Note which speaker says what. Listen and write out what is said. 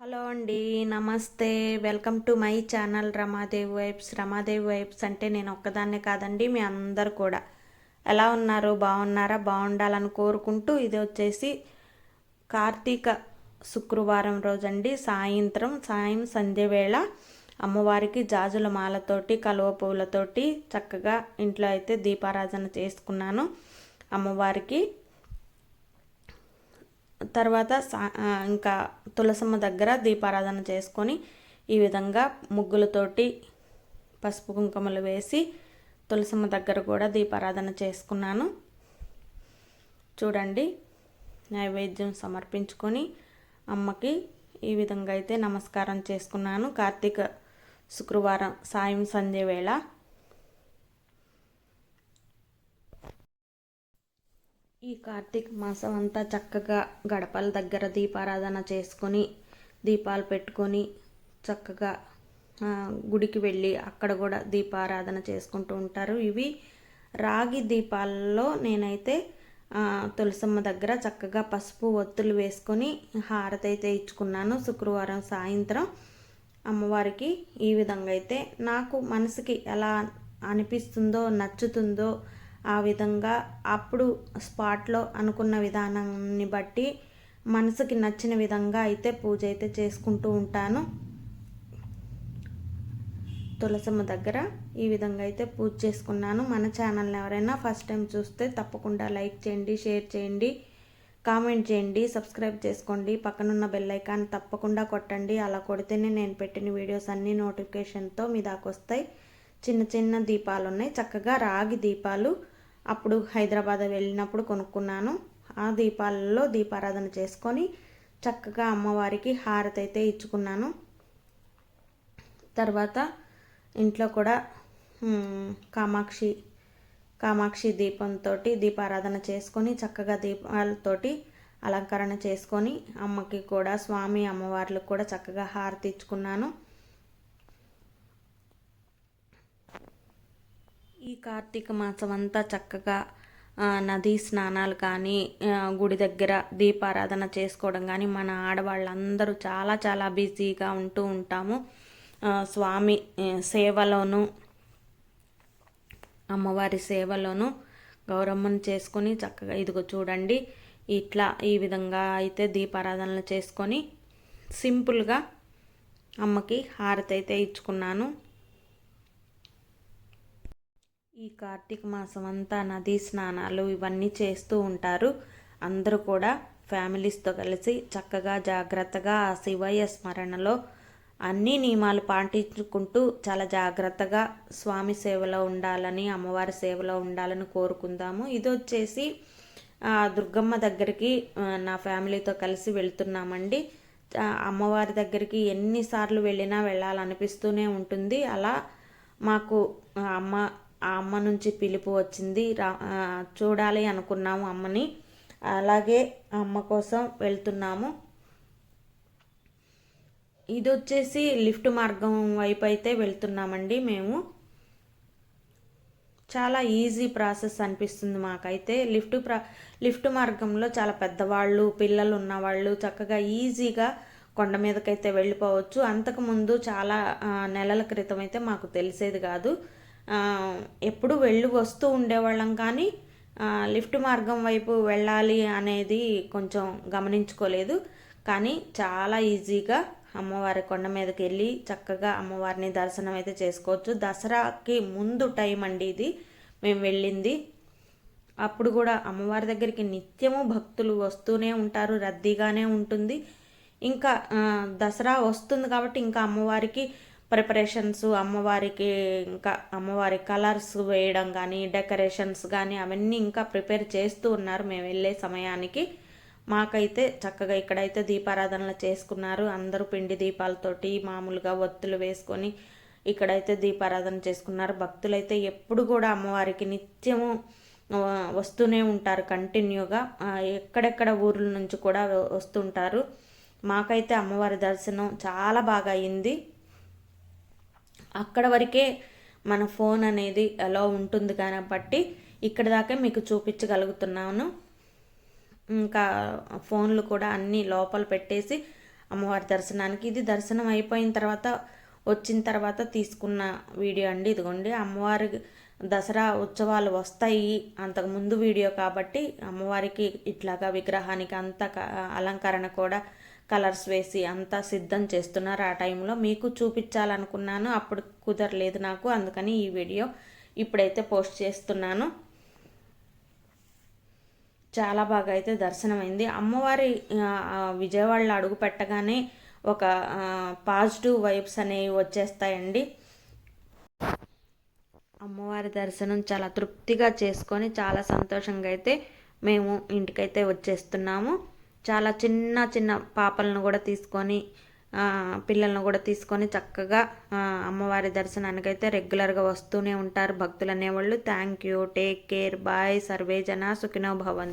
Speaker 1: Hello అండి, నమస్తే. Welcome to my channel Ramadevi vibes. Ramadevi vibes అంటే నేను ఒక్కదాన్నే కాదండి, మీ అందరు కూడా ఎలా ఉన్నారు? బాగున్నారా? బాగుండాలని కోరుకుంటూ ఇది వచ్చేసి కార్తీక శుక్రవారం రోజండి. సాయం సంధ్య వేళ అమ్మవారికి జాజుల మాలతోటి కలువ పువ్వులతోటి చక్కగా ఇంట్లో అయితే దీపారాధన చేసుకున్నాను అమ్మవారికి. తర్వాత ఇంకా తులసమ్మ దగ్గర దీపారాధన చేసుకొని ఈ విధంగా ముగ్గులతోటి పసుపు కుంకుమలు వేసి తులసమ్మ దగ్గర కూడా దీపారాధన చేసుకున్నాను. చూడండి, నైవేద్యం సమర్పించుకొని అమ్మకి ఈ విధంగా అయితే నమస్కారం చేసుకున్నాను. కార్తీక శుక్రవారం సాయం సంధ్య వేళ ఈ కార్తీక మాసం అంతా చక్కగా గడపల దగ్గర దీపారాధన చేసుకొని దీపాలు పెట్టుకొని చక్కగా గుడికి వెళ్ళి అక్కడ కూడా దీపారాధన చేసుకుంటూ ఉంటారు. ఇవి రాగి దీపాలలో నేనైతే తులసమ్మ దగ్గర చక్కగా పసుపు ఒత్తులు వేసుకొని హారతి అయితే ఇచ్చుకున్నాను. శుక్రవారం సాయంత్రం అమ్మవారికి ఈ విధంగా అయితే నాకు మనసుకి ఎలా అనిపిస్తుందో నచ్చుతుందో ఆ విధంగా అప్పుడు స్పాట్లో అనుకున్న విధానాన్ని బట్టి మనసుకి నచ్చిన విధంగా అయితే పూజ అయితే చేసుకుంటూ ఉంటాను. తులసమ్మ దగ్గర ఈ విధంగా అయితే పూజ చేసుకున్నాను. మన ఛానల్ని ఎవరైనా ఫస్ట్ టైం చూస్తే తప్పకుండా లైక్ చేయండి, షేర్ చేయండి, కామెంట్ చేయండి, సబ్స్క్రైబ్ చేసుకోండి. పక్కనున్న బెల్ ఐకాన్ తప్పకుండా కొట్టండి. అలా కొడితేనే నేను పెట్టిన వీడియోస్ అన్నీ నోటిఫికేషన్తో మీ దాకా వస్తాయి. చిన్న చిన్న దీపాలు ఉన్నాయి, చక్కగా రాగి దీపాలు. అప్పుడు హైదరాబాద్ వెళ్ళినప్పుడు కొనుక్కున్నాను. ఆ దీపాలలో దీపారాధన చేసుకొని చక్కగా అమ్మవారికి హారతి అయితే ఇచ్చుకున్నాను. తర్వాత ఇంట్లో కూడా కామాక్షి దీపంతో దీపారాధన చేసుకొని చక్కగా దీపాలతోటి అలంకరణ చేసుకొని అమ్మకి కూడా స్వామి అమ్మవార్లకు కూడా చక్కగా హారతి ఇచ్చుకున్నాను. ఈ కార్తీక మాసం అంతా చక్కగా నదీ స్నానాలు కానీ గుడి దగ్గర దీపారాధన చేసుకోవడం కానీ మన ఆడవాళ్ళందరూ చాలా చాలా బిజీగా ఉంటూ ఉంటాము. స్వామి సేవలోను అమ్మవారి సేవలోను గౌరమ్మను చేసుకొని చక్కగా ఇదిగో చూడండి, ఇట్లా ఈ విధంగా అయితే దీపారాధనలు చేసుకొని సింపుల్గా అమ్మకి హారతి అయితే ఇచ్చుకున్నాను. ఈ కార్తీక మాసం అంతా నదీ స్నానాలు ఇవన్నీ చేస్తూ ఉంటారు. అందరూ కూడా ఫ్యామిలీస్తో కలిసి చక్కగా జాగ్రత్తగా ఆ శివయ్య స్మరణలో అన్ని నియమాలు పాటించుకుంటూ చాలా జాగ్రత్తగా స్వామి సేవలో ఉండాలని, అమ్మవారి సేవలో ఉండాలని కోరుకుందాము. ఇది వచ్చేసి దుర్గమ్మ దగ్గరికి నా ఫ్యామిలీతో కలిసి వెళ్తున్నామండి. అమ్మవారి దగ్గరికి ఎన్నిసార్లు వెళ్ళినా వెళ్ళాలనిపిస్తూనే ఉంటుంది. అలా మాకు ఆ అమ్మ నుంచి పిలుపు వచ్చింది, చూడాలి అనుకున్నాము అమ్మని. అలాగే అమ్మ కోసం వెళ్తున్నాము. ఇది వచ్చేసి లిఫ్ట్ మార్గం వైపు అయితే వెళ్తున్నామండి మేము. చాలా ఈజీ ప్రాసెస్ అనిపిస్తుంది మాకైతే. లిఫ్ట్ మార్గంలో చాలా పెద్దవాళ్ళు పిల్లలు ఉన్నవాళ్ళు చక్కగా ఈజీగా కొండ మీదకైతే వెళ్ళిపోవచ్చు. అంతకుముందు చాలా నెలల క్రితం అయితే మాకు తెలిసేది కాదు. ఎప్పుడు వెళ్ళి వస్తూ ఉండేవాళ్ళం, కానీ లిఫ్ట్ మార్గం వైపు వెళ్ళాలి అనేది కొంచెం గమనించుకోలేదు. కానీ చాలా ఈజీగా అమ్మవారి కొండ మీదకి వెళ్ళి చక్కగా అమ్మవారిని దర్శనం అయితే చేసుకోవచ్చు. దసరాకి ముందు టైం అండి ఇది మేము వెళ్ళింది. అప్పుడు కూడా అమ్మవారి దగ్గరికి నిత్యము భక్తులు వస్తూనే ఉంటారు, రద్దీగానే ఉంటుంది. ఇంకా దసరా వస్తుంది కాబట్టి ఇంకా అమ్మవారికి ప్రిపరేషన్స్, అమ్మవారికి ఇంకా అమ్మవారి కలర్స్ వేయడం కానీ డెకరేషన్స్ కానీ అవన్నీ ఇంకా ప్రిపేర్ చేస్తూ ఉన్నారు మేము వెళ్ళే సమయానికి. మాకైతే చక్కగా ఇక్కడైతే దీపారాధనలు చేసుకున్నారు. అందరూ పిండి దీపాలతోటి మామూలుగా ఒత్తులు వేసుకొని ఇక్కడైతే దీపారాధన చేసుకున్నారు. భక్తులైతే ఎప్పుడు కూడా అమ్మవారికి నిత్యము వస్తూనే ఉంటారు కంటిన్యూగా. ఎక్కడెక్కడ ఊర్ల నుంచి కూడా వస్తుంటారు. మాకైతే అమ్మవారి దర్శనం చాలా బాగా అయింది. అక్కడ వరకే మన ఫోన్ అనేది ఎలా ఉంటుంది కాబట్టి ఇక్కడ దాకా మీకు చూపించగలుగుతున్నాను. ఇంకా ఫోన్లు కూడా అన్నీ లోపల పెట్టేసి అమ్మవారి దర్శనానికి. ఇది దర్శనం అయిపోయిన తర్వాత వచ్చిన తర్వాత తీసుకున్న వీడియో అండి. ఇదిగోండి అమ్మవారి దసరా ఉత్సవాలు వస్తాయి అంతకుముందు వీడియో కాబట్టి అమ్మవారికి ఇట్లాగా విగ్రహానికి అంతా అలంకరణ కూడా కలర్స్ వేసి అంతా సిద్ధం చేస్తున్నారు. ఆ టైంలో మీకు చూపించాలనుకున్నాను, అప్పుడు కుదరలేదు నాకు, అందుకని ఈ వీడియో ఇప్పుడైతే పోస్ట్ చేస్తున్నాను. చాలా బాగా అయితే దర్శనమైంది. అమ్మవారి విజయవాడలో అడుగు పెట్టగానే ఒక పాజిటివ్ వైబ్స్ అనేవి వచ్చేస్తాయండి. అమ్మవారి దర్శనం చాలా తృప్తిగా చేసుకొని చాలా సంతోషంగా అయితే మేము ఇంటికైతే వచ్చేస్తున్నాము. చాలా చిన్న చిన్న పాపలను కూడా తీసుకొని పిల్లలను కూడా తీసుకొని చక్కగా అమ్మవారి దర్శనానికి అయితే రెగ్యులర్గా వస్తూనే ఉంటారు భక్తులు అనేవాళ్ళు. Thank you, take care, bye, సర్వే జన సుఖినో భవంతు.